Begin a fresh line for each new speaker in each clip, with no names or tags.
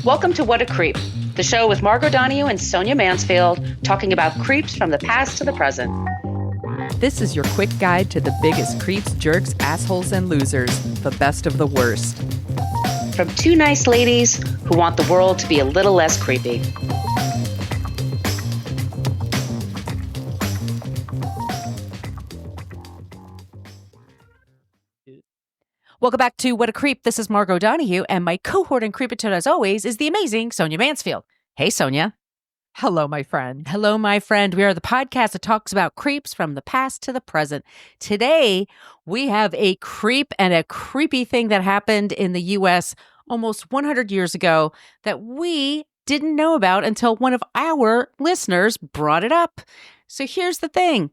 Welcome to What a Creep, the show with Margot Donohue and Sonia Mansfield, talking about creeps from the past to the present.
This is your quick guide to the biggest creeps, jerks, assholes, and losers, the best of the worst.
From two nice ladies who want the world to be a little less creepy.
Welcome back to What a Creep. This is Margot Donohue, and my cohort and creepitoad, as always, is the amazing Sonia Mansfield. Hey, Sonia.
Hello, my friend.
Hello, my friend. We are the podcast that talks about creeps from the past to the present. Today, we have a creep and a creepy thing that happened in the U.S. almost 100 years ago that we didn't know about until one of our listeners brought it up. So here's the thing.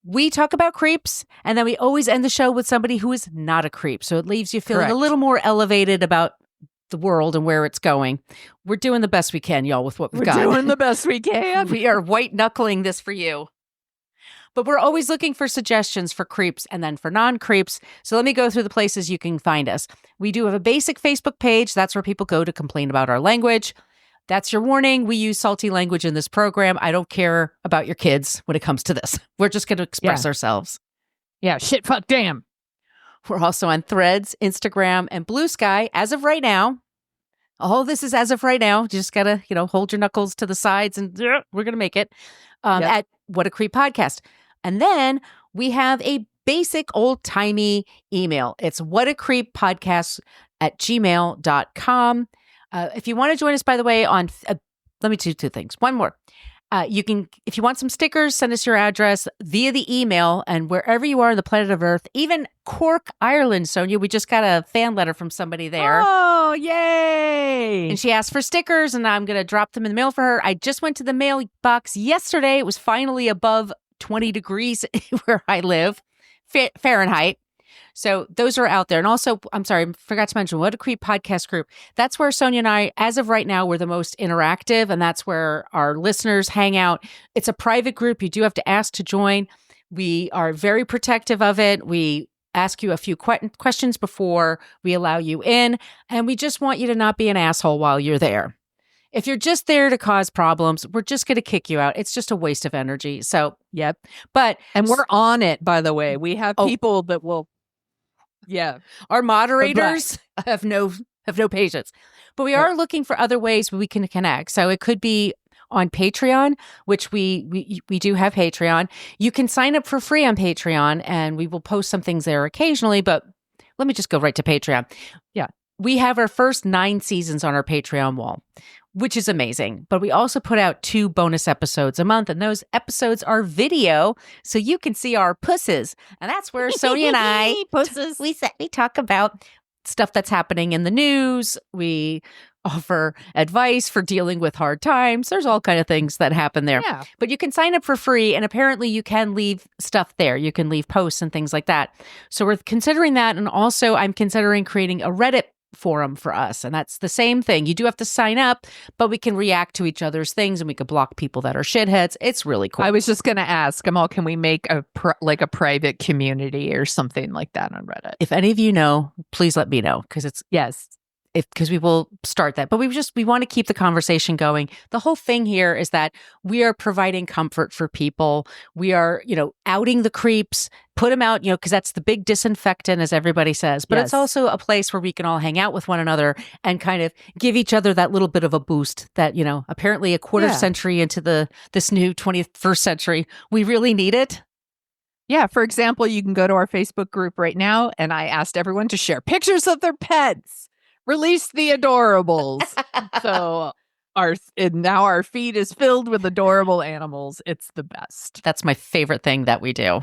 We talk about creeps, and then we always end the show with somebody who is not a creep. So it leaves you feeling a little more elevated about the world and where it's going. We're doing the best we can, y'all, with what we've got.
We're doing the best we can.
We are white-knuckling this for you. But we're always looking for suggestions for creeps and then for non-creeps. So let me go through the places you can find us. We do have a basic Facebook page. That's where people go to complain about our language. That's your warning. We use salty language in this program. I don't care about your kids when it comes to this. We're just going to express ourselves.
Yeah, shit, fuck, damn.
We're also on Threads, Instagram, and Blue Sky as of right now. All this is as of right now. You just got to, hold your knuckles to the sides and we're going to make it at What a Creep Podcast. And then we have a basic old-timey email. It's whatacreeppodcast@gmail.com. If you want to join us, by the way, on let me do two things. One more. You can, if you want some stickers, send us your address via the email, and wherever you are on the planet of Earth, even Cork, Ireland, Sonia, we just got a fan letter from somebody there.
Oh, yay!
And she asked for stickers, and I'm going to drop them in the mail for her. I just went to the mailbox yesterday. It was finally above 20 degrees where I live, Fahrenheit. So those are out there. And also, I'm sorry, I forgot to mention, What a Creep podcast group. That's where Sonia and I, as of right now, we're the most interactive, and that's where our listeners hang out. It's a private group. You do have to ask to join. We are very protective of it. We ask you a few questions before we allow you in, and we just want you to not be an asshole while you're there. If you're just there to cause problems, we're just going to kick you out. It's just a waste of energy. So, yep.
And we're on it, by the way. We have people that will... Yeah.
Our moderators have no patience. But we are looking for other ways we can connect. So it could be on Patreon, which we do have Patreon. You can sign up for free on Patreon, and we will post some things there occasionally. But let me just go right to Patreon.
Yeah.
We have our first 9 seasons on our Patreon wall, which is amazing. But we also put out 2 bonus episodes a month, and those episodes are video, so you can see our pusses. And that's where Sonia and I,
pusses,
we talk about stuff that's happening in the news. We offer advice for dealing with hard times. There's all kind of things that happen there.
Yeah.
But you can sign up for free, and apparently you can leave stuff there. You can leave posts and things like that. So we're considering that, and also I'm considering creating a Reddit forum for us, and that's the same thing. You do have to sign up, but we can react to each other's things, and we could block people that are shitheads. It's really cool.
I was just going to ask, Amal, can we make a private community or something like that on Reddit?
If any of you know, please let me know, because it's because we will start that. But we want to keep the conversation going. The whole thing here is that we are providing comfort for people. We are, outing the creeps, put them out, because that's the big disinfectant, as everybody says. But it's also a place where we can all hang out with one another and kind of give each other that little bit of a boost that, apparently a quarter century into this new 21st century, we really need it.
Yeah. For example, you can go to our Facebook group right now, and I asked everyone to share pictures of their pets. Release the adorables. So now our feed is filled with adorable animals. It's the best.
That's my favorite thing that we do.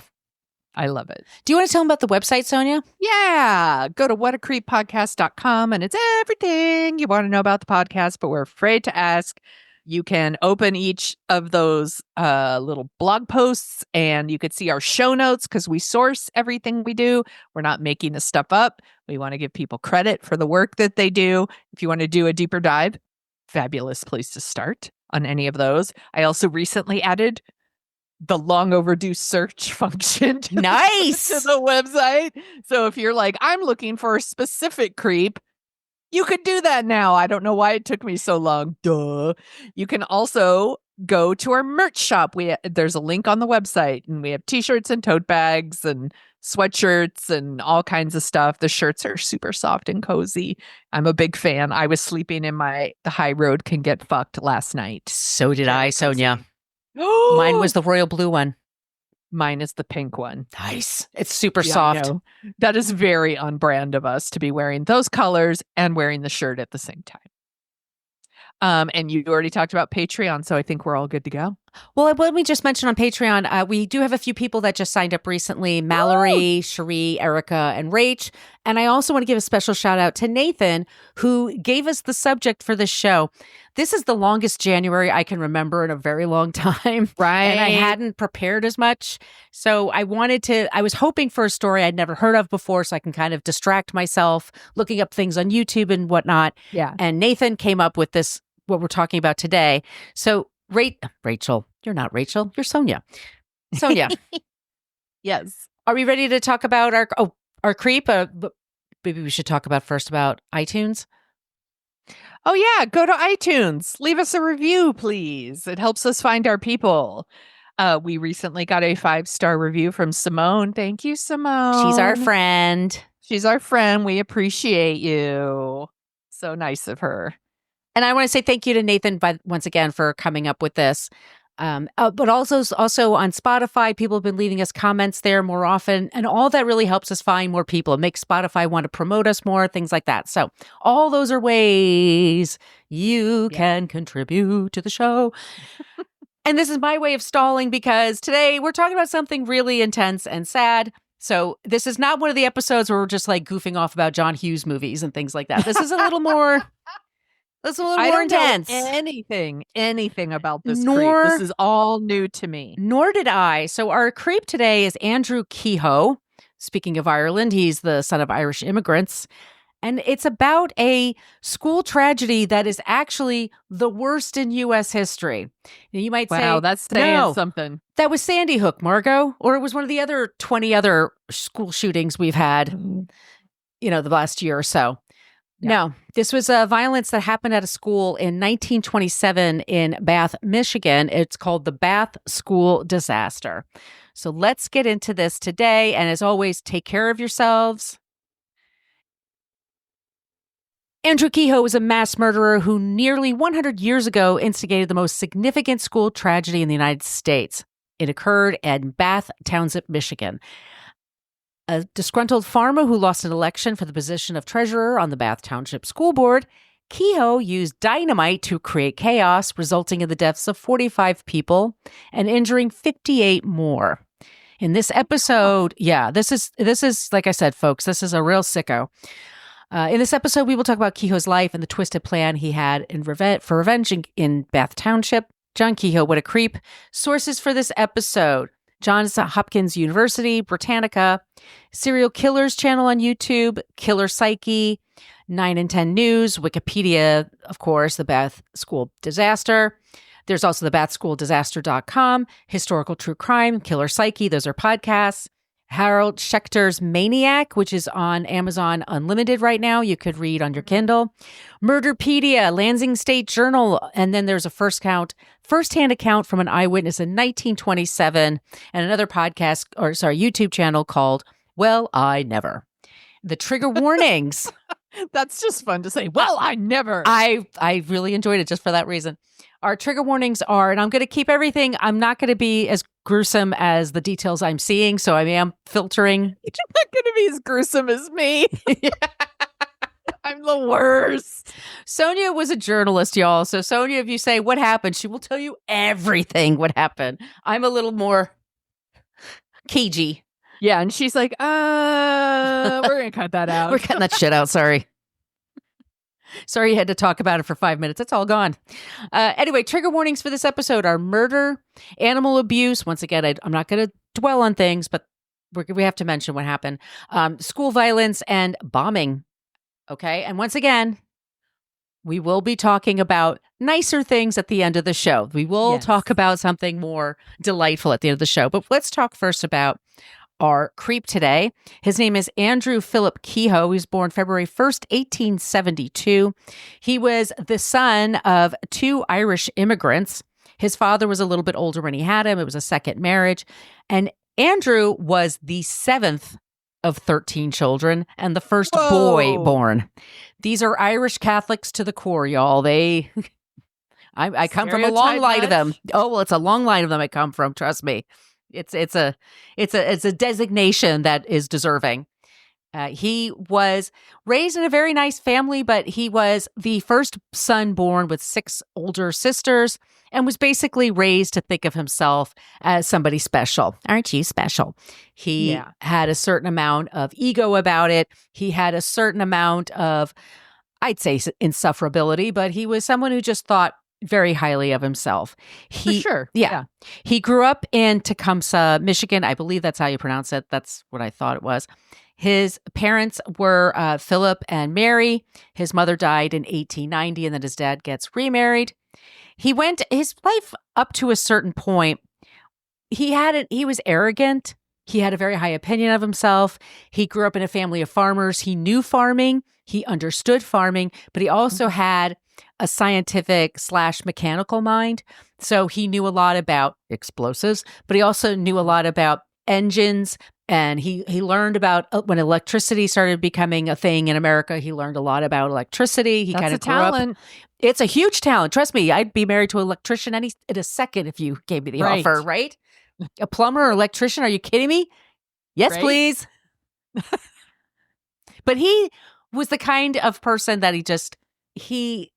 I love it.
Do you want to tell them about the website, Sonia?
Yeah. Go to whatacreeppodcast.com, and it's everything you want to know about the podcast, but we're afraid to ask. You can open each of those little blog posts, and you could see our show notes because we source everything we do. We're not making this stuff up. We want to give people credit for the work that they do. If you want to do a deeper dive, fabulous place to start on any of those. I also recently added the long overdue search function to
nice
to the website. So if you're like, I'm looking for a specific creep, You could do that now. I don't know why it took me so long. Duh. You can also go to our merch shop. There's a link on the website, and we have t-shirts and tote bags and sweatshirts and all kinds of stuff. The shirts are super soft and cozy. I'm a big fan. I was sleeping in the high road can get fucked last night.
So did I, Sonia.
Oh,
Mine was the royal blue one.
Mine is the pink one.
Nice. It's super
Yeah,
soft.
I know. That is very on brand of us to be wearing those colors and wearing the shirt at the same time. And you already talked about Patreon, so I think we're all good to go.
Well, let me just mention on Patreon, we do have a few people that just signed up recently: Mallory, Cherie, Erica, and Rach. And I also want to give a special shout out to Nathan, who gave us the subject for this show. This is the longest January I can remember in a very long time.
Right.
And I hadn't prepared as much. So I was hoping for a story I'd never heard of before, so I can kind of distract myself looking up things on YouTube and whatnot.
Yeah.
And Nathan came up with this, what we're talking about today. So Rachel, you're not Rachel, you're Sonia. Sonia.
Yes.
Are we ready to talk about our creep? Maybe we should talk about iTunes.
Oh, yeah. Go to iTunes. Leave us a review, please. It helps us find our people. We recently got a 5-star review from Simone. Thank you, Simone.
She's our friend.
She's our friend. We appreciate you. So nice of her.
And I want to say thank you to Nathan once again for coming up with this. But also on Spotify, people have been leaving us comments there more often. And all that really helps us find more people. It makes Spotify want to promote us more, things like that. So all those are ways you can contribute to the show. And this is my way of stalling because today we're talking about something really intense and sad. So this is not one of the episodes where we're just like goofing off about John Hughes movies and things like that. This is a little more... That's a little more intense.
Know anything about this creep. This is all new to me.
Nor did I. So our creep today is Andrew Kehoe. Speaking of Ireland, he's the son of Irish immigrants. And it's about a school tragedy that is actually the worst in U.S. history. Now, you might say,
wow, that's saying something.
That was Sandy Hook, Margot, or it was one of the other 20 other school shootings we've had, the last year or so. Yeah. No, this was violence that happened at a school in 1927 in Bath, Michigan. It's called the Bath School Disaster. So let's get into this today. And as always, take care of yourselves. Andrew Kehoe was a mass murderer who nearly 100 years ago instigated the most significant school tragedy in the United States. It occurred in Bath Township, Michigan. A disgruntled farmer who lost an election for the position of treasurer on the Bath Township School Board, Kehoe used dynamite to create chaos, resulting in the deaths of 45 people and injuring 58 more. In this episode, this is like I said, folks, this is a real sicko. In this episode, we will talk about Kehoe's life and the twisted plan he had for revenge in Bath Township. John Kehoe, what a creep. Sources for this episode: Johns Hopkins University, Britannica, Serial Killers channel on YouTube, Killer Psyche, 9 and 10 News, Wikipedia, of course, the Bath School Disaster. There's also the bathschooldisaster.com, Historical True Crime, Killer Psyche, those are podcasts. Harold Schechter's Maniac, which is on Amazon Unlimited right now. You could read on your Kindle. Murderpedia, Lansing State Journal. And then there's a first-hand account from an eyewitness in 1927 and another YouTube channel called Well, I Never. The trigger warnings.
That's just fun to say. Well, I never.
I really enjoyed it just for that reason. Our trigger warnings are, and I'm going to keep everything, I'm not going to be as gruesome as the details I'm seeing, so I am filtering.
You're not going to be as gruesome as me. I'm the worst.
Sonia was a journalist, y'all. So Sonia, if you say what happened, she will tell you everything what happened. I'm a little more cagey.
Yeah, and she's like, we're going to cut that out.
We're cutting that shit out, sorry. Sorry you had to talk about it for 5 minutes. It's all gone. Anyway, trigger warnings for this episode are murder, animal abuse. Once again, I'm not going to dwell on things, but we have to mention what happened. School violence and bombing. Okay. And once again, we will be talking about nicer things at the end of the show. We will talk about something more delightful at the end of the show. But let's talk first about our creep today. His name is Andrew Philip Kehoe. He was born February 1st, 1872. He was the son of two Irish immigrants. His father was a little bit older when he had him. It was a second marriage. And Andrew was the seventh of 13 children and the first boy born. These are Irish Catholics to the core, y'all. I come from a long line of them. Oh, well, it's a long line of them I come from. Trust me. It's a designation that is deserving. He was raised in a very nice family, but he was the first son born with 6 older sisters and was basically raised to think of himself as somebody special. Aren't you special? He had a certain amount of ego about it. He had a certain amount of, I'd say, insufferability, but he was someone who just thought very highly of himself.
For sure.
Yeah. He grew up in Tecumseh, Michigan. I believe that's how you pronounce it. That's what I thought it was. His parents were Philip and Mary. His mother died in 1890, and then his dad gets remarried. His life up to a certain point, he was arrogant. He had a very high opinion of himself. He grew up in a family of farmers. He knew farming. He understood farming, but he also had a scientific / mechanical mind. So he knew a lot about explosives, but he also knew a lot about engines. And he learned about when electricity started becoming a thing in America. He learned a lot about electricity. He kind of grew up. It's a huge talent. Trust me, I'd be married to an electrician in a second if you gave me the offer, right? A plumber or electrician? Are you kidding me? Yes, please. But he was the kind of person that he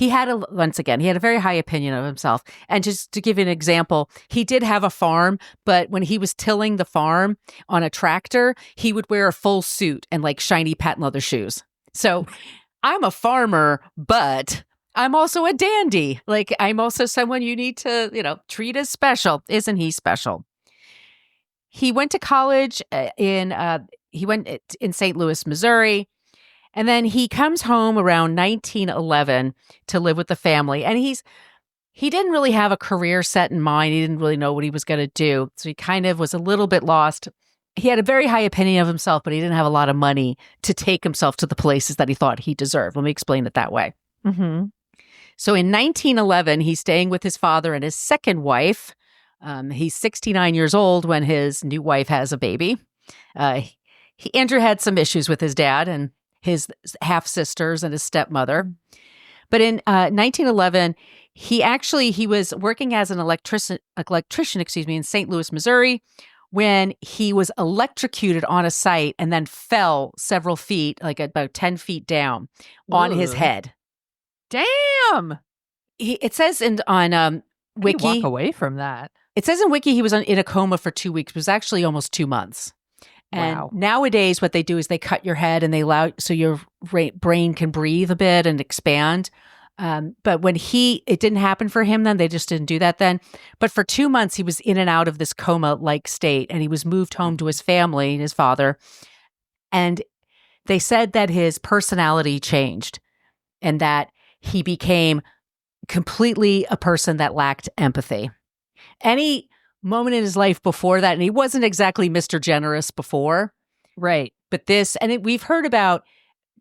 had a very high opinion of himself. And just to give you an example, he did have a farm, but when he was tilling the farm on a tractor, he would wear a full suit and like shiny patent leather shoes. So I'm a farmer, but I'm also a dandy. Like I'm also someone you need to, treat as special. Isn't he special? He went to college in St. Louis, Missouri. And then he comes home around 1911 to live with the family. And he didn't really have a career set in mind. He didn't really know what he was going to do. So he kind of was a little bit lost. He had a very high opinion of himself, but he didn't have a lot of money to take himself to the places that he thought he deserved. Let me explain it that way.
Mm-hmm.
So in 1911, he's staying with his father and his second wife. He's 69 years old when his new wife has a baby. Andrew had some issues with his dad and his half-sisters and his stepmother. But in 1911, he was working as an electrician, in St. Louis, Missouri, when he was electrocuted on a site and then fell several feet, like about 10 feet down on his head.
Damn!
It says on Wiki.
Walk away from that.
It says in Wiki he was in a coma for 2 weeks. It was actually almost 2 months. And nowadays what they do is they cut your head and they allow so your brain can breathe a bit and expand. But when it didn't happen for him then, they just didn't do that then. But for 2 months, he was in and out of this coma-like state, and he was moved home to his family, his father. And they said that his personality changed and that he became completely a person that lacked empathy. Any moment in his life before that, and he wasn't exactly Mr. Generous before.
Right.
But we've heard about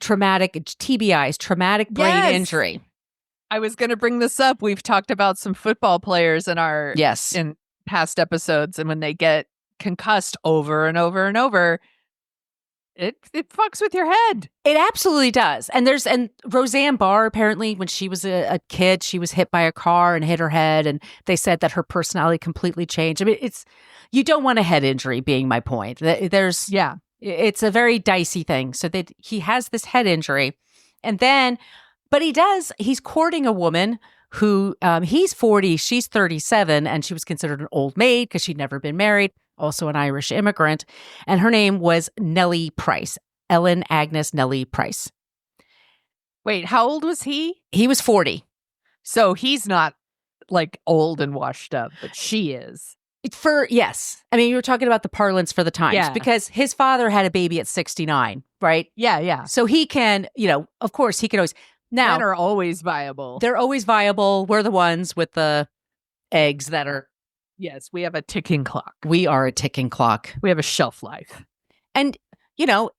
traumatic TBIs, traumatic brain injury.
I was going to bring this up. We've talked about some football players in in past episodes, and when they get concussed over and over and over, it fucks with your head.
It absolutely does. And Roseanne Barr, apparently, when she was a kid, she was hit by a car and hit her head, and they said that her personality completely changed. I mean, you don't want a head injury, being my point. It's a very dicey thing. So that he has this head injury, but he's courting a woman who he's 40, she's 37, and she was considered an old maid because she'd never been married, also an Irish immigrant. And her name was Nellie Price, Ellen Agnes Nellie Price.
Wait, how old was he?
He was 40.
So he's not like old and washed up, but she is.
Yes. I mean, you were talking about the parlance for the times because his father had a baby at 69, right?
Yeah.
So he can, of course he can always. Now,
men are always viable.
They're always viable. We're the ones with the eggs that are
Yes, we have a ticking clock.
We are a ticking clock.
We have a shelf life.
And,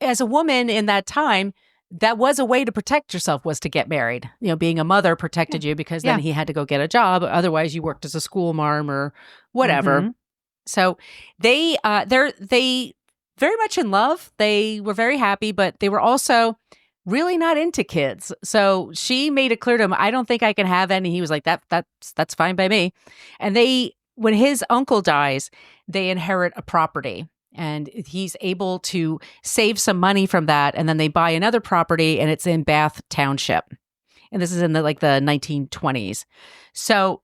as a woman in that time, that was a way to protect yourself, was to get married. Being a mother protected you because then he had to go get a job. Otherwise, you worked as a school marm or whatever.
Mhm.
So they're very much in love. They were very happy, but they were also really not into kids. So she made it clear to him, I don't think I can have any. He was like, that's fine by me. And when his uncle dies, they inherit a property. And he's able to save some money from that. And then they buy another property, and it's in Bath Township. And this is in the 1920s. So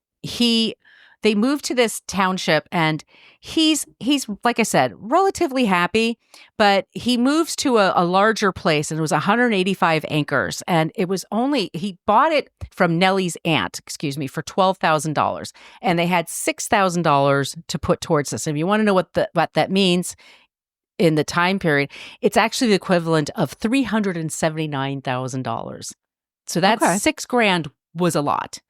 they moved to this township, and he's like I said, relatively happy, but he moves to a larger place, and it was 185 acres. And he bought it from Nellie's aunt, for $12,000. And they had $6,000 to put towards this. And if you want to know what that means in the time period, it's actually the equivalent of $379,000. So that $6,000 was a lot.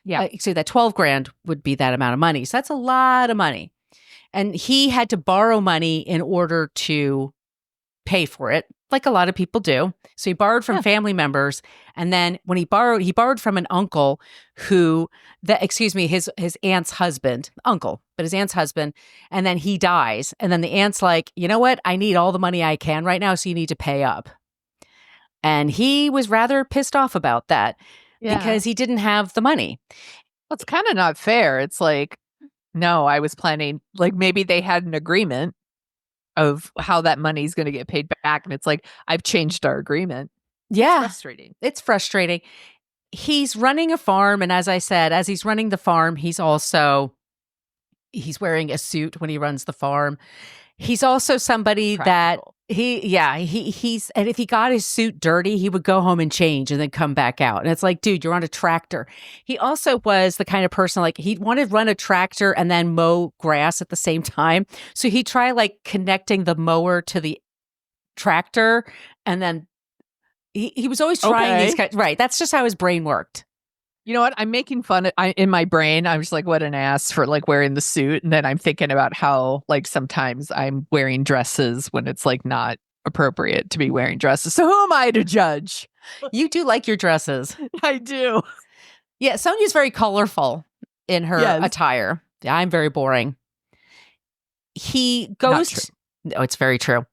Yeah.
So that $12,000 would be that amount of money. So that's a lot of money. And he had to borrow money in order to pay for it, like a lot of people do. So he borrowed from family members. And then when he borrowed from an uncle his aunt's husband, but his aunt's husband. And then he dies. And then the aunt's like, you know what? I need all the money I can right now. So you need to pay up. And he was rather pissed off about that.
Yeah.
Because he didn't have the money.
Well, it's kind of not fair. It's like, no, I was planning, maybe they had an agreement of how that money's going to get paid back. And it's like, I've changed our agreement.
Yeah.
It's frustrating.
It's frustrating. He's running a farm. And as I said, as he's running the farm, he's wearing a suit when he runs the farm. He's also somebody
Practical.
that and if he got his suit dirty, he would go home and change and then come back out. And it's like, dude, you're on a tractor. He also was the kind of person, he wanted to run a tractor and then mow grass at the same time. So he'd try connecting the mower to the tractor. And then he was always trying these kinds. Right. That's just how his brain worked.
You know what? I'm making fun in my brain. I'm just like, what an ass for wearing the suit. And then I'm thinking about how sometimes I'm wearing dresses when it's not appropriate to be wearing dresses. So who am I to judge?
You do like your dresses.
I do.
Yeah. Sonia's very colorful in her attire. Yeah, I'm very boring. No, it's very true.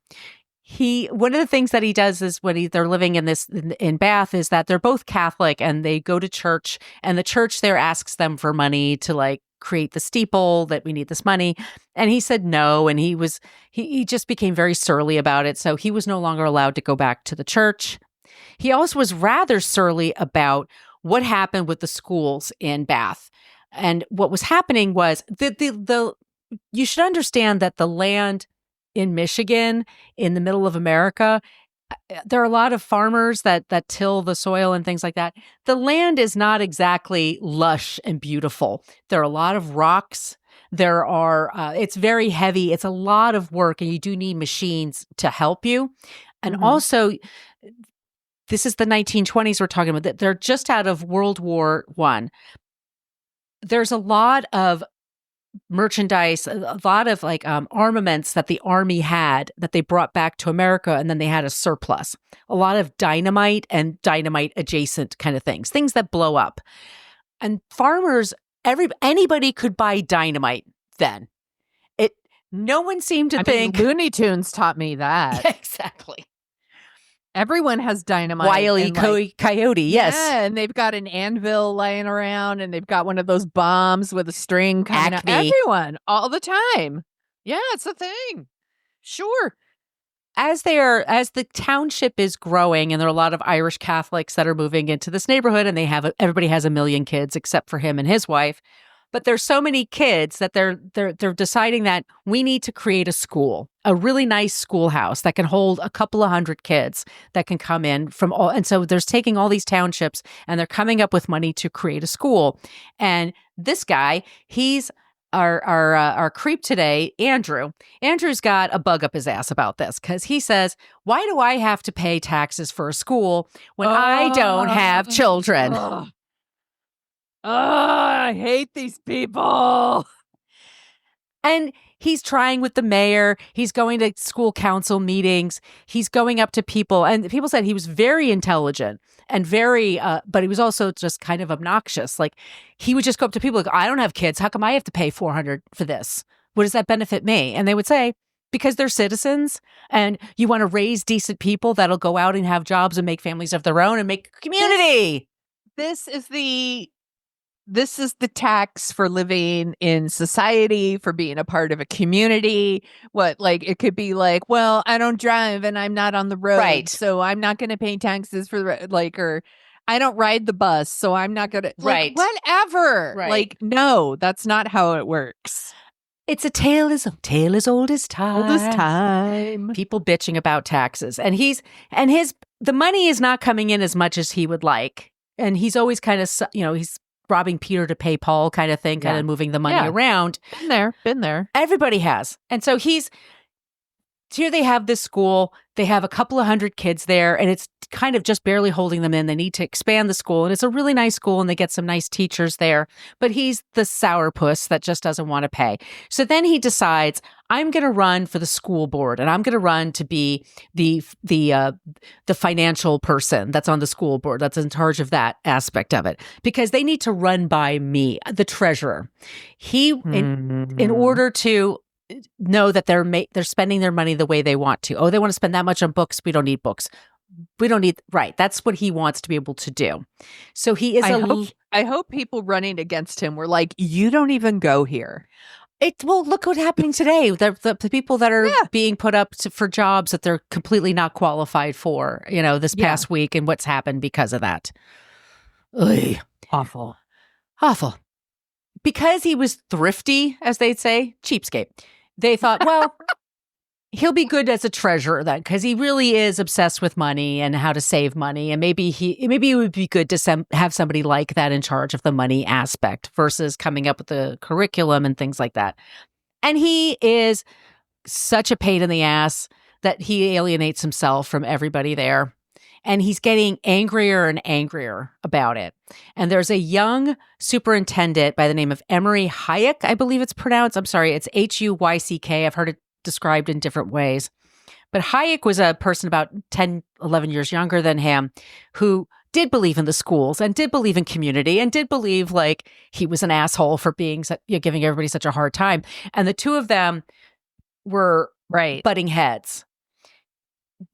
One of the things that he does is when they're living in Bath is that they're both Catholic, and they go to church, and the church there asks them for money to create the steeple, that we need this money. And he said no. And he just became very surly about it. So he was no longer allowed to go back to the church. He also was rather surly about what happened with the schools in Bath. And what was happening was you should understand that the land in Michigan, in the middle of America, there are a lot of farmers that till the soil and things like that. The land is not exactly lush and beautiful. There are a lot of rocks. It's very heavy. It's a lot of work, and you do need machines to help you. And also, this is the 1920s we're talking about. They're just out of World War I. There's a lot of merchandise, a lot of armaments that the army had that they brought back to America, and then they had a surplus. A lot of dynamite and dynamite adjacent kind of things that blow up. And farmers, anybody could buy dynamite then. No one seemed to think.
Looney Tunes taught me that.
Exactly.
Everyone has dynamite.
Wile E. Coyote, yes.
Yeah, and they've got an anvil lying around, and they've got one of those bombs with a string coming out. Everyone, all the time. Yeah, it's a thing. Sure.
As the township is growing, and there are a lot of Irish Catholics that are moving into this neighborhood, and everybody has 1 million kids except for him and his wife. But there's so many kids that they're deciding that we need to create a school, a really nice schoolhouse that can hold a couple of hundred kids that can come in from all. And so there's taking all these townships, and they're coming up with money to create a school. And this guy, he's our creep today, Andrew. Andrew's got a bug up his ass about this, because he says, why do I have to pay taxes for a school when I don't have children?
I hate these people.
And he's trying with the mayor. He's going to school council meetings. He's going up to people. And people said he was very intelligent and very, but he was also just kind of obnoxious. Like he would just go up to people like, I don't have kids. How come I have to pay $400 for this? What does that benefit me? And they would say, because they're citizens and you want to raise decent people that'll go out and have jobs and make families of their own and make a community.
This is the tax for living in society, for being a part of a community. What, like, it could be like, well, I don't drive and I'm not on the road,
Right.
so I'm not going to pay taxes for or I don't ride the bus, so I'm not going to,
Right.
whatever.
Right.
Like, no, that's not how it works.
It's a tale as old as time.
Old as time.
People bitching about taxes. And the money is not coming in as much as he would like. And he's always kind of, he's robbing Peter to pay Paul kind of thing, kind of moving the money around.
Been there.
Everybody has. And so here they have this school. They have a couple of hundred kids there, and it's kind of just barely holding them in. They need to expand the school, and it's a really nice school, and they get some nice teachers there. But he's the sourpuss that just doesn't want to pay. So then he decides, I'm going to run for the school board, and I'm going to run to be the financial person that's on the school board, that's in charge of that aspect of it, because they need to run by me, the treasurer. In order to know that they're spending their money the way they want to. Oh, they want to spend that much on books. We don't need books. We don't need, right. That's what he wants to be able to do. So he is
I hope people running against him were like, you don't even go here.
Well, look what's happening today. The people that are being put up for jobs that they're completely not qualified for, this past week, and what's happened because of that. Ugh.
Awful.
Because he was thrifty, as they'd say, cheapskate. They thought, well, he'll be good as a treasurer then, because he really is obsessed with money and how to save money. And maybe it would be good to have somebody like that in charge of the money aspect versus coming up with the curriculum and things like that. And he is such a pain in the ass that he alienates himself from everybody there. And he's getting angrier and angrier about it. And there's a young superintendent by the name of Emery Hayek, I believe it's pronounced. I'm sorry, it's Huyck. I've heard it described in different ways. But Hayek was a person about 10, 11 years younger than him who did believe in the schools and did believe in community and did believe like he was an asshole for being giving everybody such a hard time. And the two of them were butting heads.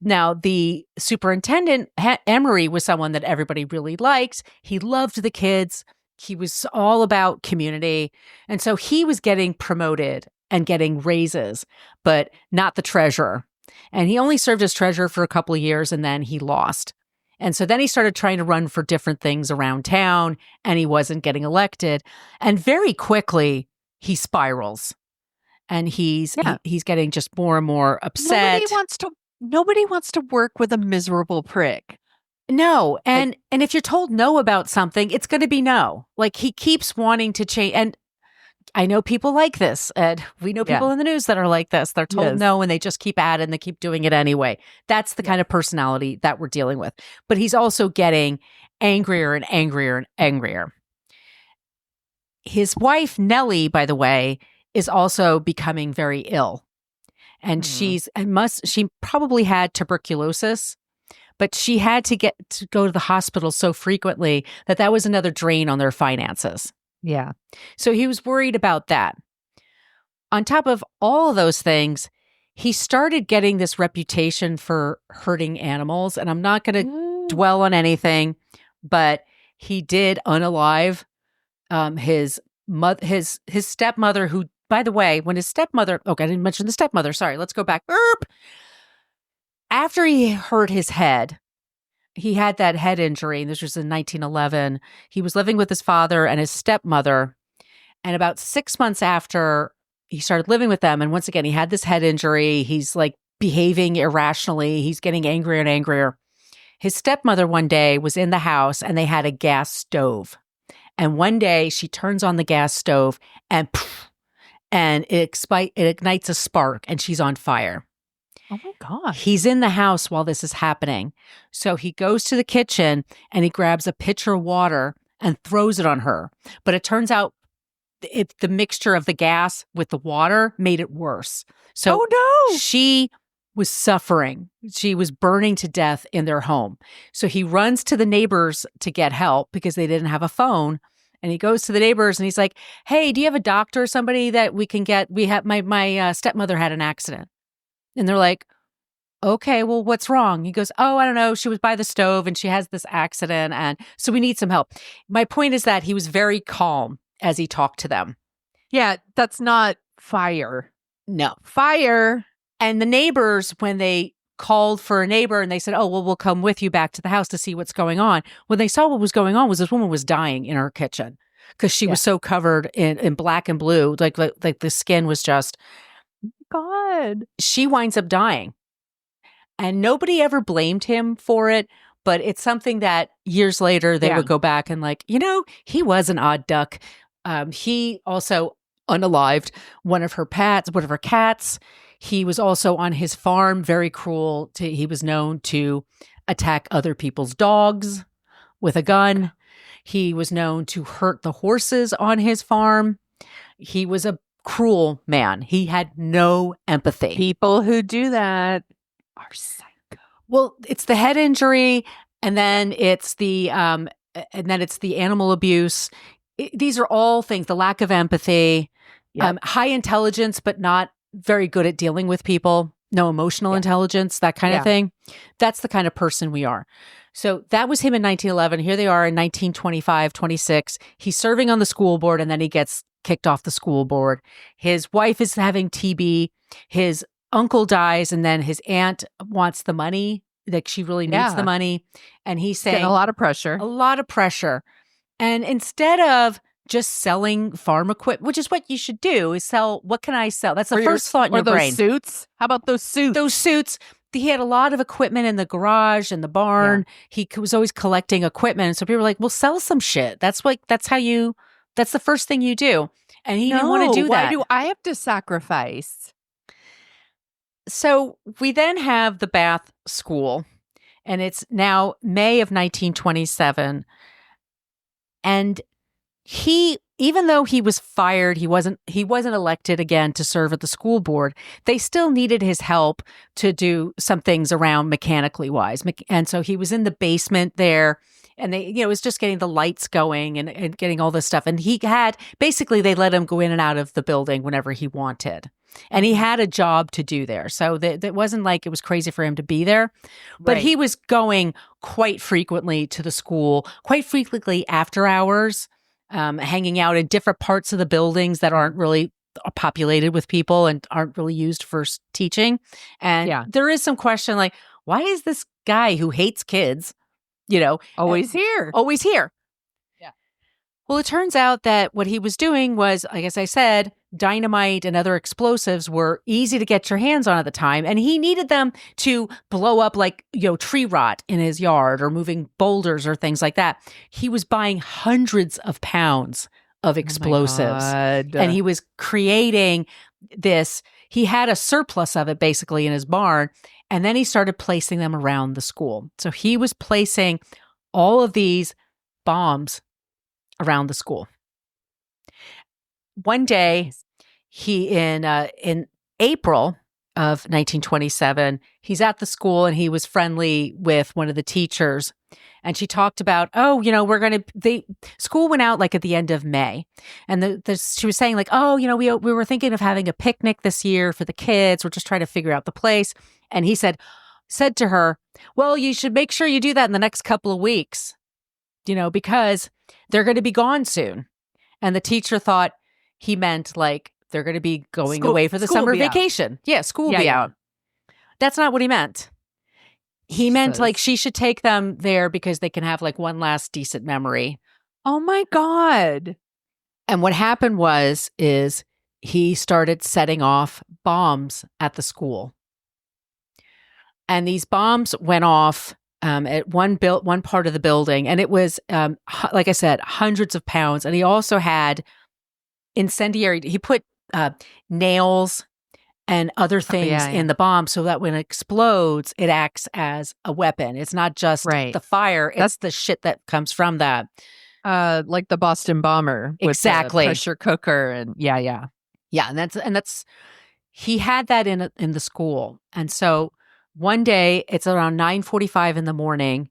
Now, the superintendent, Emery, was someone that everybody really liked. He loved the kids. He was all about community. And so he was getting promoted and getting raises, but not the treasurer. And he only served as treasurer for a couple of years, and then he lost. And so then he started trying to run for different things around town, and he wasn't getting elected. And very quickly, he spirals. And he's getting just more and more upset.
Nobody wants to work with a miserable prick.
No. And if you're told no about something, it's going to be no. Like he keeps wanting to change. And I know people like this. Ed. We know people in the news that are like this. They're told no and they just keep at it and they keep doing it anyway. That's the kind of personality that we're dealing with. But he's also getting angrier and angrier and angrier. His wife, Nellie, by the way, is also becoming very ill. And she probably had tuberculosis, but she had to go to the hospital so frequently that was another drain on their finances.
Yeah.
So he was worried about that. On top of all of those things, he started getting this reputation for hurting animals. And I'm not going to dwell on anything, but he did unalive his stepmother, who, by the way, when his stepmother, I didn't mention the stepmother. Sorry, let's go back. After he hurt his head, he had that head injury. This was in 1911. He was living with his father and his stepmother. And about 6 months after he started living with them, and once again, he had this head injury. He's like behaving irrationally. He's getting angrier and angrier. His stepmother one day was in the house and they had a gas stove. And one day she turns on the gas stove and it ignites a spark and she's on fire.
Oh my God.
He's in the house while this is happening. So he goes to the kitchen and he grabs a pitcher of water and throws it on her. But it turns out the mixture of the gas with the water made it worse. So
Oh no.
she was suffering. She was burning to death in their home. So he runs to the neighbors to get help because they didn't have a phone. And he goes to the neighbors and he's like, "Hey, do you have a doctor or somebody that we can get? We have my stepmother had an accident." And they're like, "Okay, well, what's wrong?" He goes, "Oh, I don't know. She was by the stove and she has this accident. And so we need some help." My point is that he was very calm as he talked to them.
Yeah, that's not fire.
No.
Fire.
And the neighbors, when they called for a neighbor and they said, "Oh, well, we'll come with you back to the house to see what's going on." When they saw what was going on was this woman was dying in her kitchen because she was so covered in black and blue. Like the skin was just,
God.
she winds up dying. And nobody ever blamed him for it. But it's something that years later they would go back and like, he was an odd duck. He also unalived one of her cats. He was also on his farm, very cruel. He was known to attack other people's dogs with a gun. He was known to hurt the horses on his farm. He was a cruel man. He had no empathy.
People who do that are psycho.
Well, it's the head injury, and then it's the animal abuse. These are all things. The lack of empathy, high intelligence, but not very good at dealing with people. No emotional intelligence, that kind of thing. That's the kind of person we are. So that was him in 1911. Here they are in 1925, 26. He's serving on the school board, and then he gets kicked off the school board. His wife is having TB. His uncle dies, and then his aunt wants the money. Like, she really needs the money. And he's saying
getting a lot of pressure.
And instead of just selling farm equipment, which is what you should do, is sell, what can I sell? That's the first thought in your brain.
Or those suits. How about those suits?
Those suits. He had a lot of equipment in the garage and the barn. Yeah. He was always collecting equipment. So people were like, well, sell some shit. That's the first thing you do. And he didn't want to do that.
Why do I have to sacrifice?
So we then have the Bath School, and it's now May of 1927. And even though he was fired, he wasn't elected again to serve at the school board. They still needed his help to do some things around mechanically wise. And so he was in the basement there, and they, was just getting the lights going and getting all this stuff. And they let him go in and out of the building whenever he wanted. And he had a job to do there. So that wasn't like it was crazy for him to be there. But he was going quite frequently to the school, quite frequently after hours, hanging out in different parts of the buildings that aren't really populated with people and aren't really used for teaching. And there is some question like, why is this guy who hates kids,
always here?
Always here. Yeah. Well, it turns out that what he was doing was, like as I said, dynamite and other explosives were easy to get your hands on at the time. And he needed them to blow up tree rot in his yard or moving boulders or things like that. He was buying hundreds of pounds of explosives. And he was creating this. He had a surplus of it basically in his barn. And then he started placing them around the school. So he was placing all of these bombs around the school. One day, in April of 1927, he's at the school and he was friendly with one of the teachers. And she talked about, school went out like at the end of May. And she was saying like, we were thinking of having a picnic this year for the kids. We're just trying to figure out the place. And he said to her, well, you should make sure you do that in the next couple of weeks, because they're going to be gone soon. And the teacher thought he meant like they're going to be going away for the summer vacation. Out. Yeah, school will be out. That's not what he meant. He meant like she should take them there because they can have like one last decent memory.
Oh my God.
And what happened is he started setting off bombs at the school. And these bombs went off at one part of the building. And it was, like I said, hundreds of pounds. And he also had incendiary, he put nails and other things in the bomb so that when it explodes, it acts as a weapon. It's not just the fire, it's the shit that comes from that.
Like the Boston bomber with
Exactly.
the pressure cooker and yeah.
Yeah, and that's he had that in the school. And so one day it's around 9:45 in the morning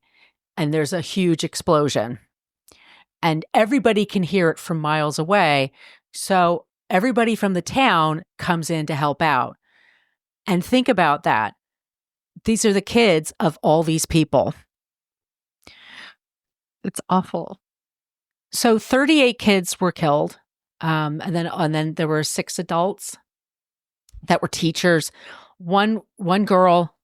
and there's a huge explosion. And everybody can hear it from miles away. So everybody from the town comes in to help out. And think about that. These are the kids of all these people.
It's awful.
So 38 kids were killed. And then there were 6 adults that were teachers. One girl,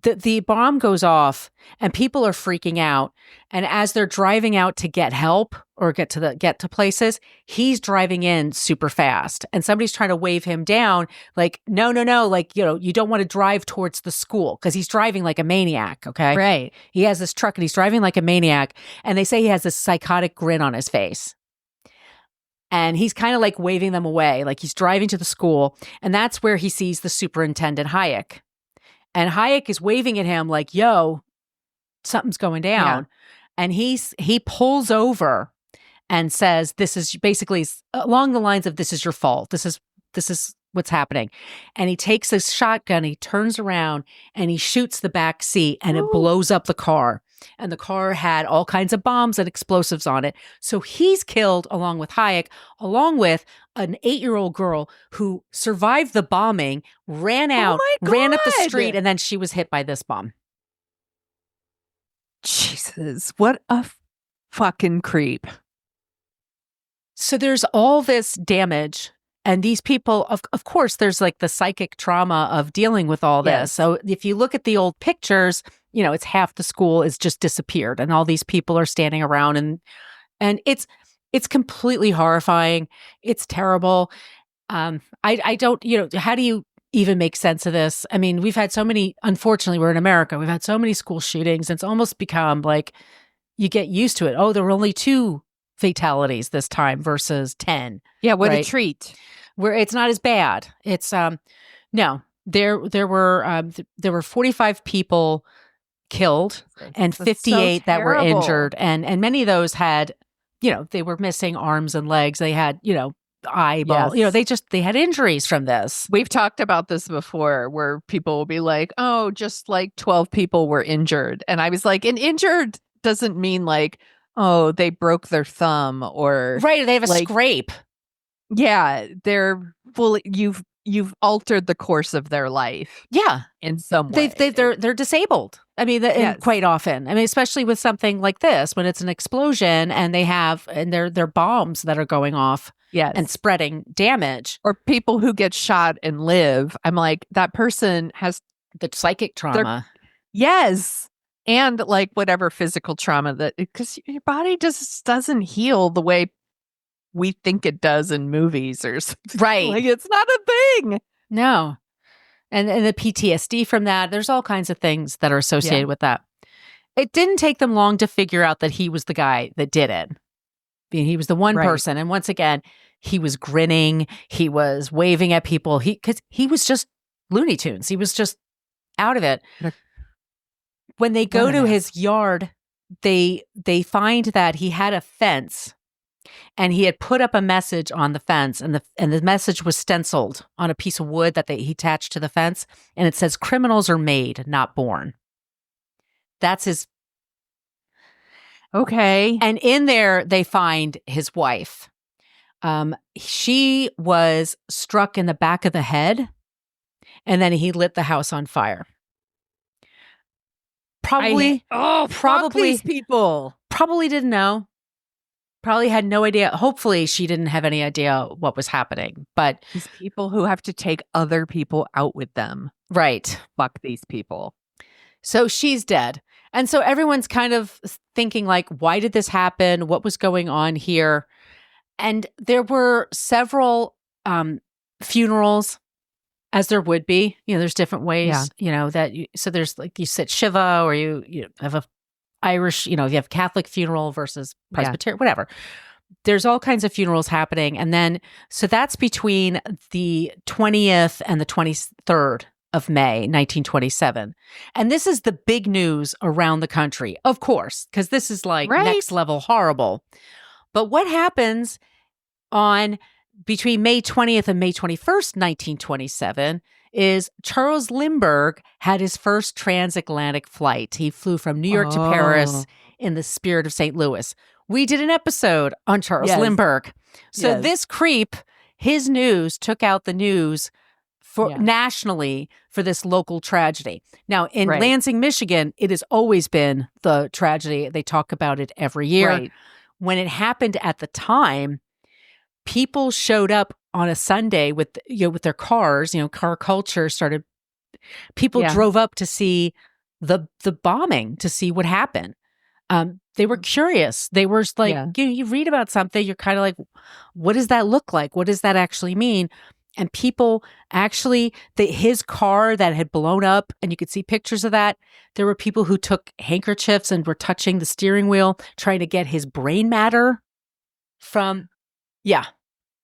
the bomb goes off and people are freaking out. And as they're driving out to get help or get to places, he's driving in super fast. And somebody's trying to wave him down like, no, like, you don't want to drive towards the school because he's driving like a maniac. Okay.
Right.
He has this truck and he's driving like a maniac. And they say he has this psychotic grin on his face. And he's kind of like waving them away, like he's driving to the school. And that's where he sees the superintendent, Hayek. And Hayek is waving at him like, yo, something's going down. Yeah. And he pulls over and says, this is basically along the lines of, this is your fault. This is what's happening. And he takes his shotgun, he turns around and he shoots the back seat and it blows up the car. And the car had all kinds of bombs and explosives on it. So he's killed along with Hayek, along with an 8-year-old girl who survived the bombing, ran out, ran up the street, and then she was hit by this bomb.
Jesus, what a fucking creep.
So there's all this damage. And these people, of course, there's like the psychic trauma of dealing with all this.
Yes.
So if you look at the old pictures, it's half the school is just disappeared and all these people are standing around and it's completely horrifying. It's terrible. I don't, how do you even make sense of this? I mean, we've had so many, unfortunately, we're in America. We've had so many school shootings. And it's almost become like you get used to it. Oh, there were only 2 fatalities this time versus 10.
Yeah, what a treat.
Where it's not as bad. It's no, there were 45 people killed and 58 that were injured, and many of those had, they were missing arms and legs. They had, eyeball.
Yes.
They had injuries from this.
We've talked about this before where people will be like, oh, just like 12 people were injured. And I was like, and injured doesn't mean like, oh, they broke their thumb or
right. They have a scrape.
Yeah, they're fully. You've altered the course of their life.
Yeah,
in some way.
They're disabled. I mean, yes. Quite often. I mean, especially with something like this, when it's an explosion and they're bombs that are going off.
Yes.
And spreading damage.
Or people who get shot and live. I'm like, that person has
the psychic trauma.
Yes. And like whatever physical trauma because your body just doesn't heal the way we think it does in movies or something.
Right.
Like it's not a thing.
No. And the PTSD from that, there's all kinds of things that are associated with that. It didn't take them long to figure out that he was the guy that did it. I mean, he was the one person. And once again, he was grinning. He was waving at people. Because he was just Looney Tunes. He was just out of it. When they go to his yard, they find that he had a fence and he had put up a message on the fence and the message was stenciled on a piece of wood that he attached to the fence. And it says, criminals are made, not born. That's his.
Okay.
And in there, they find his wife. She was struck in the back of the head and then he lit the house on fire. Probably
these people.
Probably didn't know. Probably had no idea. Hopefully she didn't have any idea what was happening. But
these people who have to take other people out with them.
Right.
Fuck these people.
So she's dead. And so everyone's kind of thinking like, why did this happen? What was going on here? And there were several funerals, as there would be. There's different ways, that so there's like you sit Shiva or you have a Irish, you have Catholic funeral versus Presbyterian, whatever. There's all kinds of funerals happening. And then, so that's between the 20th and the 23rd of May, 1927. And this is the big news around the country, of course, because this is like
Right.
next level horrible. But what happens on between May 20th and May 21st, 1927, is Charles Lindbergh had his first transatlantic flight. He flew from New York to Paris in the spirit of St. Louis. We did an episode on Charles
Yes.
Lindbergh. So
Yes.
this creep, his news took out the news for nationally for this local tragedy. Now, in
Right.
Lansing, Michigan, it has always been the tragedy. They talk about it every year.
Right.
When it happened at the time, people showed up on a Sunday with their cars. Car culture started. People drove up to see the bombing, to see what happened. They were curious. They were like, you read about something, you're kind of like, what does that look like? What does that actually mean? And people actually, his car that had blown up, and you could see pictures of that. There were people who took handkerchiefs and were touching the steering wheel, trying to get his brain matter from,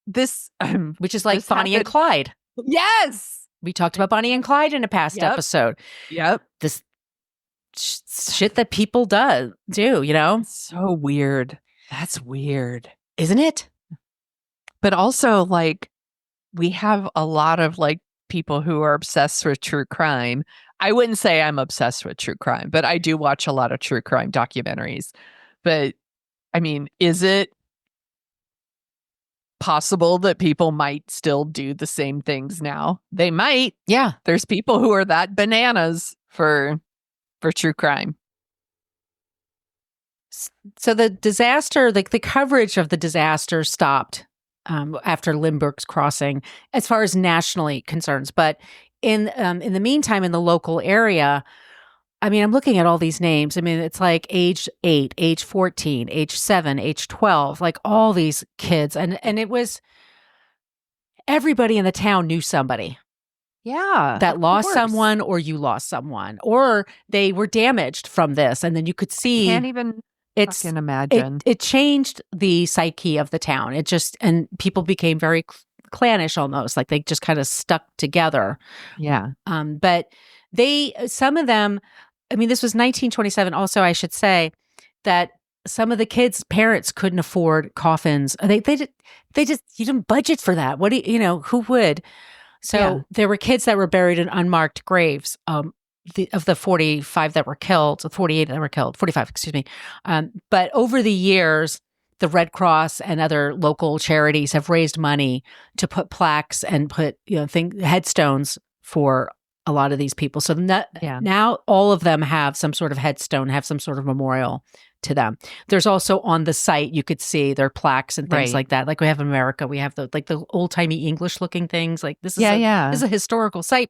This,
which is like
this
Bonnie and
happened-
Clyde.
Yes.
We talked about Bonnie and Clyde in a past episode.
Yep.
This shit that people do,
So weird. That's weird.
Isn't it?
But also, like, we have a lot of like people who are obsessed with true crime. I wouldn't say I'm obsessed with true crime, but I do watch a lot of true crime documentaries. But I mean, is it possible that people might still do the same things now? They might.
Yeah.
There's people who are that bananas for true crime.
So the disaster, like the coverage of the disaster stopped after Lindbergh's crossing, as far as nationally concerns. But in the meantime, in the local area, I mean, I'm looking at all these names. I mean, it's like age 8, age 14, age 7, age 12, like all these kids. And it was everybody in the town knew somebody that lost someone, or you lost someone, or they were damaged from this. And then you could see.
Can't even fucking imagine.
It changed the psyche of the town. It just, and people became very clannish almost, like they just kind of stuck together.
Yeah.
But some of them, I mean, this was 1927. Also, I should say that some of the kids' parents couldn't afford coffins. They just, you didn't budget for that. What do who would? So there were kids that were buried in unmarked graves. Of the 45 that were killed, 48 that were killed, 45, excuse me. But over the years, the Red Cross and other local charities have raised money to put plaques and put, headstones for a lot of these people. So now all of them have some sort of headstone, have some sort of memorial to them. There's also on the site, you could see their plaques and things like that. Like we have in America, we have the old timey English looking things. Like this is this is a historical site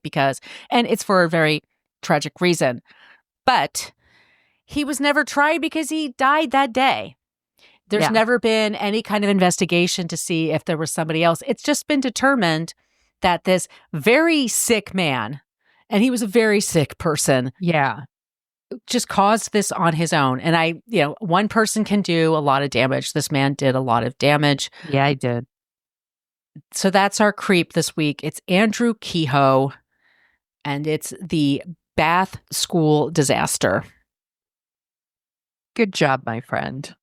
and it's for a very tragic reason. But he was never tried because he died that day. There's never been any kind of investigation to see if there was somebody else. It's just been determined that this very sick man, and he was a very sick person, just caused this on his own. And one person can do a lot of damage. This man did a lot of damage.
Yeah, I did.
So that's our creep this week. It's Andrew Kehoe, and it's the Bath School disaster.
Good job, my friend.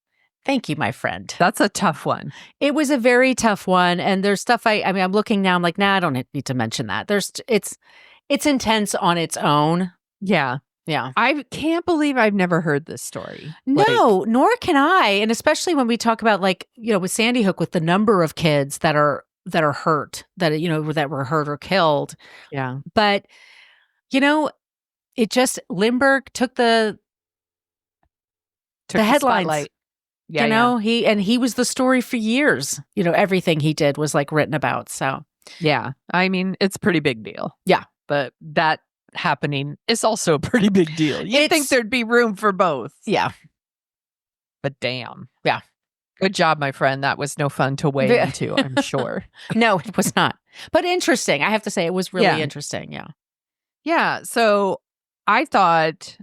Thank you, my friend.
That's a tough one.
It was a very tough one. And there's stuff I'm looking now, I'm like, nah, I don't need to mention that. It's intense on its own.
Yeah.
Yeah.
I can't believe I've never heard this story.
No, nor can I. And especially when we talk about with Sandy Hook, with the number of kids that are hurt, that were hurt or killed.
Yeah.
But, it just, Lindbergh took the headlines.
Spotlight. Yeah,
he was the story for years. Everything he did was written about. So
yeah, I mean, it's a pretty big deal.
Yeah.
But that happening is also a pretty big deal. You'd think there'd be room for both.
Yeah.
But damn.
Yeah.
Good job, my friend. That was no fun to wade into, I'm sure.
No, it was not. But interesting. I have to say, it was really interesting. Yeah.
Yeah. So I thought,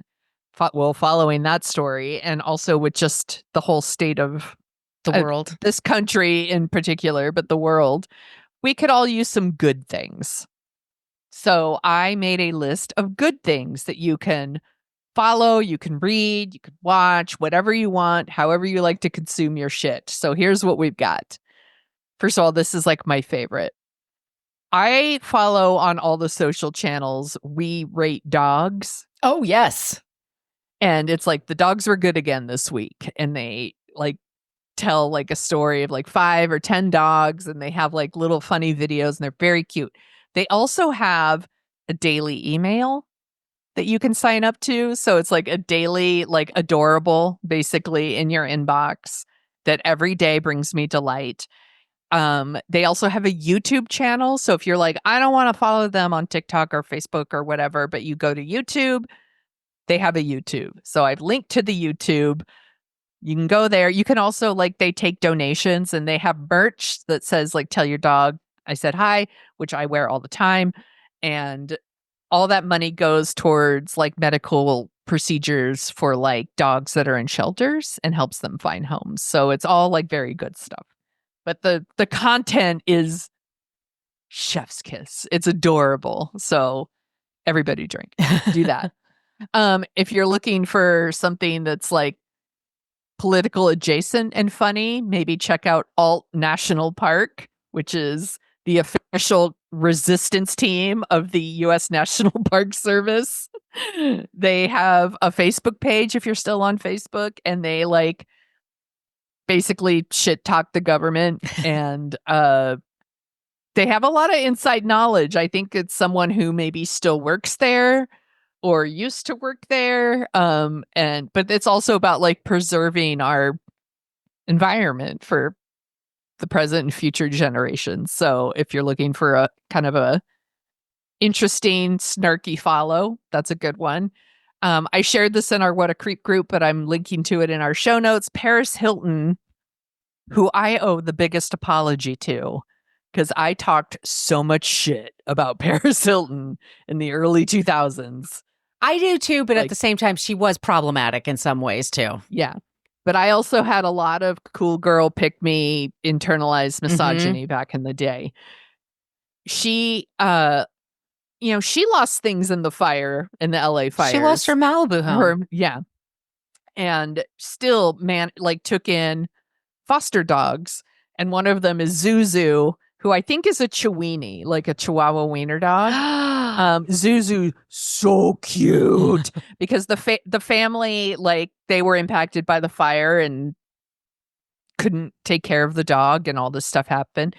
following that story, and also with just the whole state of
the world,
this country in particular, but the world, we could all use some good things. So I made a list of good things that you can follow, you can read, you can watch, whatever you want, however you like to consume your shit. So here's what we've got. First of all, this is like my favorite. I follow on all the social channels, We Rate Dogs.
Oh, yes.
And it's like the dogs were good again this week. And they like tell like a story of like 5 or 10 dogs, and they have like little funny videos, and they're very cute. They also have a daily email that you can sign up to. So it's like a daily, like adorable, basically in your inbox that every day brings me delight. They also have a YouTube channel. So if you're like, I don't want to follow them on TikTok or Facebook or whatever, but you go to YouTube, they have a YouTube. So I've linked to the YouTube. You can go there. You can also like, they take donations, and they have merch that says like, tell your dog I said hi, which I wear all the time. And all that money goes towards like medical procedures for like dogs that are in shelters and helps them find homes. So it's all like very good stuff. But the content is chef's kiss. It's adorable. So everybody drink. Do that. If you're looking for something that's like political adjacent and funny, maybe check out Alt National Park, which is the official resistance team of the U.S. National Park Service. They have a Facebook page if you're still on Facebook, and they like basically shit talk the government, and they have a lot of inside knowledge. I think it's someone who maybe still works there or used to work there. But it's also about like preserving our environment for the present and future generations. So if you're looking for a kind of a interesting, snarky follow, that's a good one. I shared this in our What a Creep group, but I'm linking to it in our show notes. Paris Hilton, who I owe the biggest apology to, because I talked so much shit about Paris Hilton in the early 2000s.
I do too, but at
Like-
the same time, she was problematic in some ways too.
Yeah. But I also had a lot of cool girl pick me internalized misogyny back in the day. She she lost things in the fire, in the LA fires.
She lost her Malibu home.
Yeah. And still took in foster dogs, and one of them is Zuzu, who I think is a Chiweenie, like a Chihuahua wiener dog. Zuzu, so cute, because the family, like, they were impacted by the fire and couldn't take care of the dog, and all this stuff happened.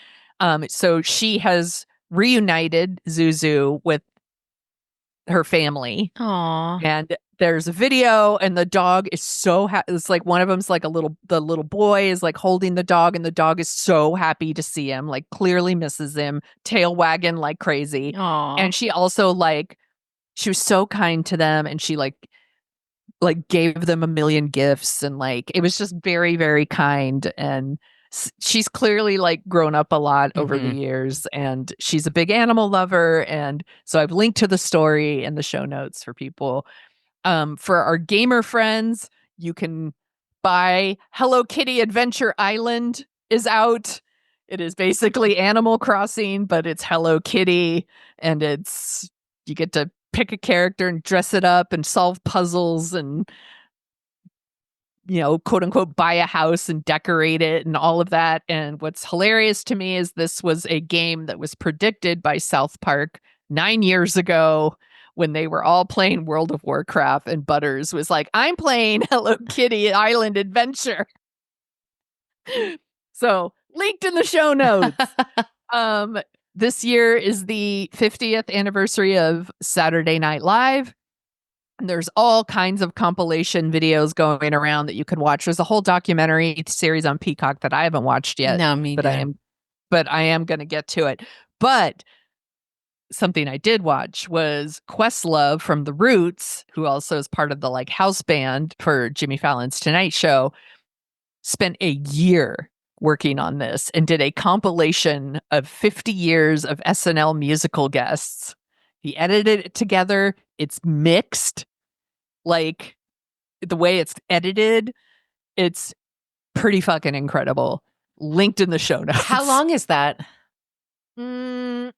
So she has reunited Zuzu with her family.
Aww.
And there's a video, and the dog is so it's like one of them's like the little boy is like holding the dog, and the dog is so happy to see him, like clearly misses him, tail wagging like crazy.
Aww.
And she also she was so kind to them, and she like gave them a million gifts, and like it was just very, very kind. And she's clearly like grown up a lot over the years, and she's a big animal lover. And so I've linked to the story in the show notes for people. For our gamer friends, you can buy Hello Kitty Adventure Island is out. It is basically Animal Crossing, but it's Hello Kitty, and you get to pick a character and dress it up and solve puzzles and, quote unquote, buy a house and decorate it and all of that. And what's hilarious to me is this was a game that was predicted by South Park 9 years ago when they were all playing World of Warcraft, and Butters was like, I'm playing Hello Kitty Island Adventure. So linked in the show notes. This year is the 50th anniversary of Saturday Night Live. And there's all kinds of compilation videos going around that you can watch. There's a whole documentary series on Peacock that I haven't watched yet.
No, me
but
neither.
I am going to get to it. But something I did watch was Questlove from The Roots, who also is part of the like house band for Jimmy Fallon's Tonight Show, spent a year working on this and did a compilation of 50 years of SNL musical guests. He edited it together. It's mixed. Like, the way it's edited, it's pretty fucking incredible. Linked in the show notes.
How long is that?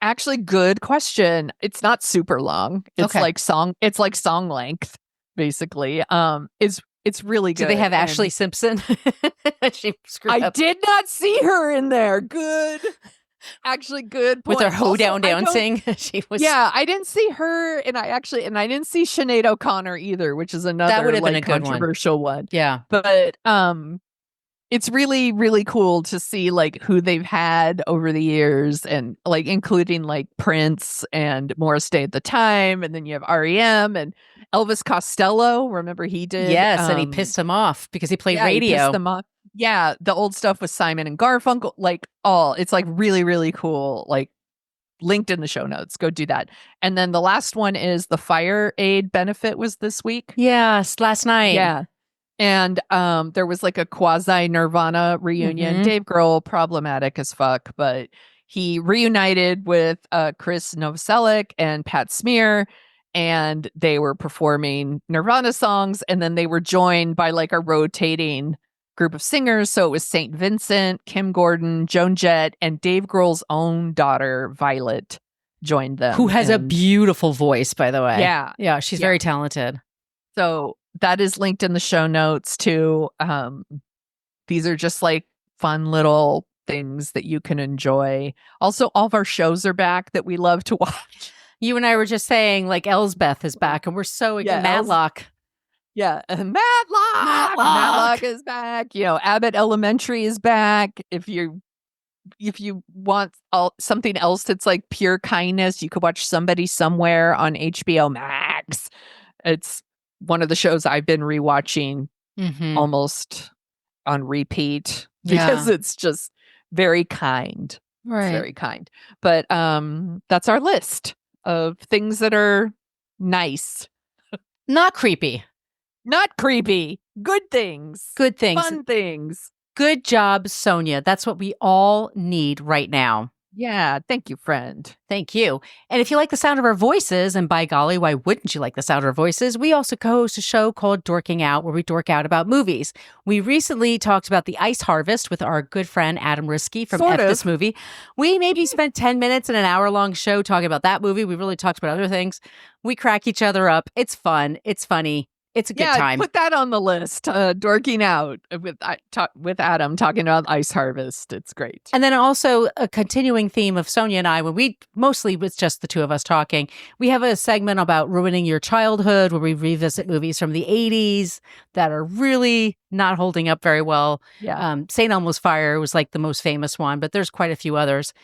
Actually, good question. It's not super long. It's
Okay.
like song. It's like song length, basically. It's really good.
Do they have
And
Ashley Simpson? She screwed
I
up
did not see her in there. Good. Actually, good point.
with her hoedown
Also, I don't-
dancing. She was.
Yeah, I didn't see her, and I didn't see Sinead O'Connor either, which is another
That would have been
like
a good one.
controversial one.
Yeah.
But it's really, really cool to see like who they've had over the years, and like including like Prince and Morris Day at the time, and then you have REM and Elvis Costello. Remember he did?
Yes, and he pissed him off because he played radio.
He pissed them off. Yeah, the old stuff with Simon and Garfunkel, like it's like really, really cool. Like linked in the show notes. Go do that. And then the last one is the Fire Aid benefit was this week.
Yes, last night.
Yeah. And there was like a quasi Nirvana reunion.
Mhm.
Dave Grohl, problematic as fuck, but he reunited with Chris Novoselic and Pat Smear, and they were performing Nirvana songs, and then they were joined by like a rotating group of singers. So it was St. Vincent, Kim Gordon, Joan Jett, and Dave Grohl's own daughter, Violet, joined them.
Who has a beautiful voice, by the way.
Yeah.
Yeah, she's very talented.
So that is linked in the show notes too. These are just like fun little things that you can enjoy. Also, all of our shows are back that we love to watch.
You and I were just saying, like, Elsbeth is back, and we're so Matlock.
Yeah, Matlock is back. You know, Abbott Elementary is back. If you want something else that's like pure kindness, you could watch Somebody Somewhere on HBO Max. It's one of the shows I've been rewatching almost on repeat because it's just very kind.
Right.
It's very kind. But that's our list of things that are nice.
Not creepy.
Not creepy. Good things.
Good things.
Fun things.
Good job, Sonia. That's what we all need right now.
Yeah. Thank you, friend.
Thank you. And if you like the sound of our voices, and by golly, why wouldn't you like the sound of our voices? We also co-host a show called Dorking Out, where we dork out about movies. We recently talked about The Ice Harvest with our good friend Adam Risky from F This Movie. We maybe spent 10 minutes in an hour-long show talking about that movie. We really talked about other things. We crack each other up. It's fun. It's funny. It's a good time.
Put that on the list. Dorking Out with Adam talking about Ice Harvest. It's great.
And then also a continuing theme of Sonia and I, when we mostly it's just the two of us talking, we have a segment about ruining your childhood where we revisit movies from the 80s that are really not holding up very well.
Yeah.
St. Elmo's Fire was like the most famous one, but there's quite a few others.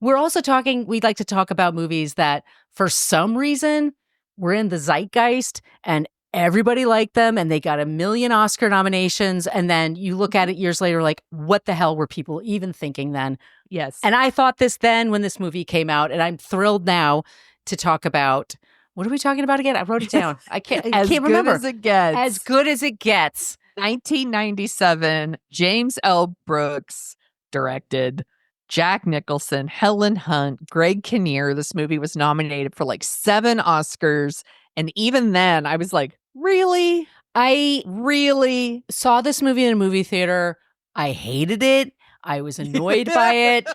We're also we'd like to talk about movies that for some reason were in the zeitgeist and everybody liked them and they got 1 million Oscar nominations. And then you look at it years later, like, what the hell were people even thinking then?
Yes.
And I thought this then when this movie came out, and I'm thrilled now to talk about, what are we talking about again? I wrote it down. I can't remember.
As good as it gets.
As good as it gets.
1997, James L. Brooks directed, Jack Nicholson, Helen Hunt, Greg Kinnear. This movie was nominated for like 7 Oscars. And even then, I was like, really?
I
really
saw this movie in a movie theater. I hated it. I was annoyed by it.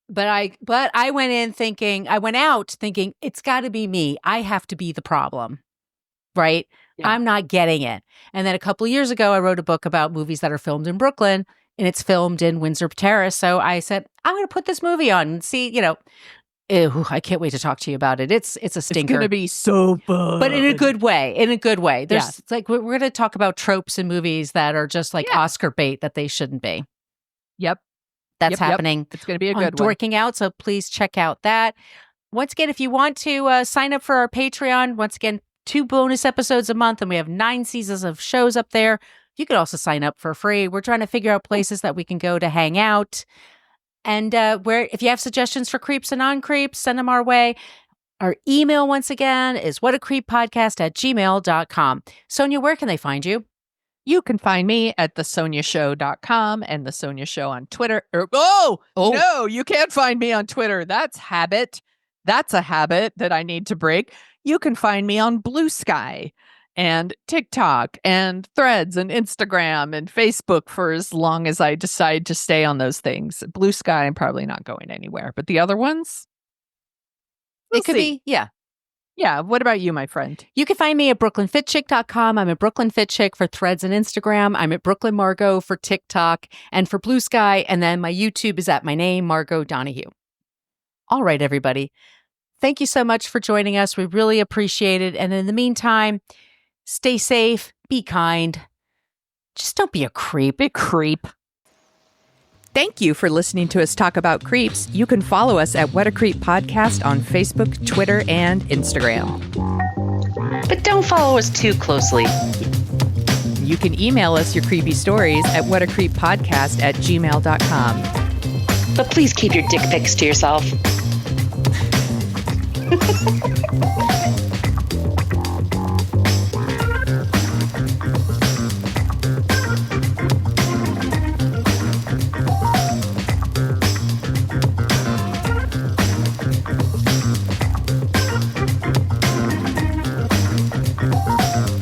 But I went out thinking, it's got to be me. I have to be the problem. Right? Yeah. I'm not getting it. And then a couple of years ago, I wrote a book about movies that are filmed in Brooklyn, and it's filmed in Windsor Terrace. So I said, I'm going to put this movie on and see, I can't wait to talk to you about it. It's a stinker.
It's going to be so fun.
But in a good way. There's it's like we're going to talk about tropes in movies that are just like Oscar bait that they shouldn't be.
Yep.
That's happening.
It's going to be a good one.
Dorking Out, so please check out that. Once again, if you want to sign up for our Patreon, once again, 2 bonus episodes a month, and we have 9 seasons of shows up there. You could also sign up for free. We're trying to figure out places that we can go to hang out. And if you have suggestions for creeps and non-creeps, send them our way. Our email, once again, is whatacreeppodcast@gmail.com. Sonia, where can they find you?
You can find me at thesoniashow.com and The Sonia Show on Twitter. No, you can't find me on Twitter. That's habit. That's a habit that I need to break. You can find me on Blue Sky. and TikTok and Threads and Instagram and Facebook for as long as I decide to stay on those things. Blue Sky, I'm probably not going anywhere, but the other ones,
It could be, yeah.
Yeah. What about you, my friend?
You can find me at brooklynfitchick.com. I'm at Brooklyn Fit Chick for Threads and Instagram. I'm at Brooklyn Margot for TikTok and for Blue Sky. And then my YouTube is at my name, Margot Donahue. All right, everybody. Thank you so much for joining us. We really appreciate it. And in the meantime, stay safe, be kind. Just don't be a creep.
Big creep. Thank you for listening to us talk about creeps. You can follow us at What a Creep Podcast on Facebook, Twitter, and Instagram.
But don't follow us too closely.
You can email us your creepy stories at whatacreeppodcast@gmail.com.
But please keep your dick pics to yourself.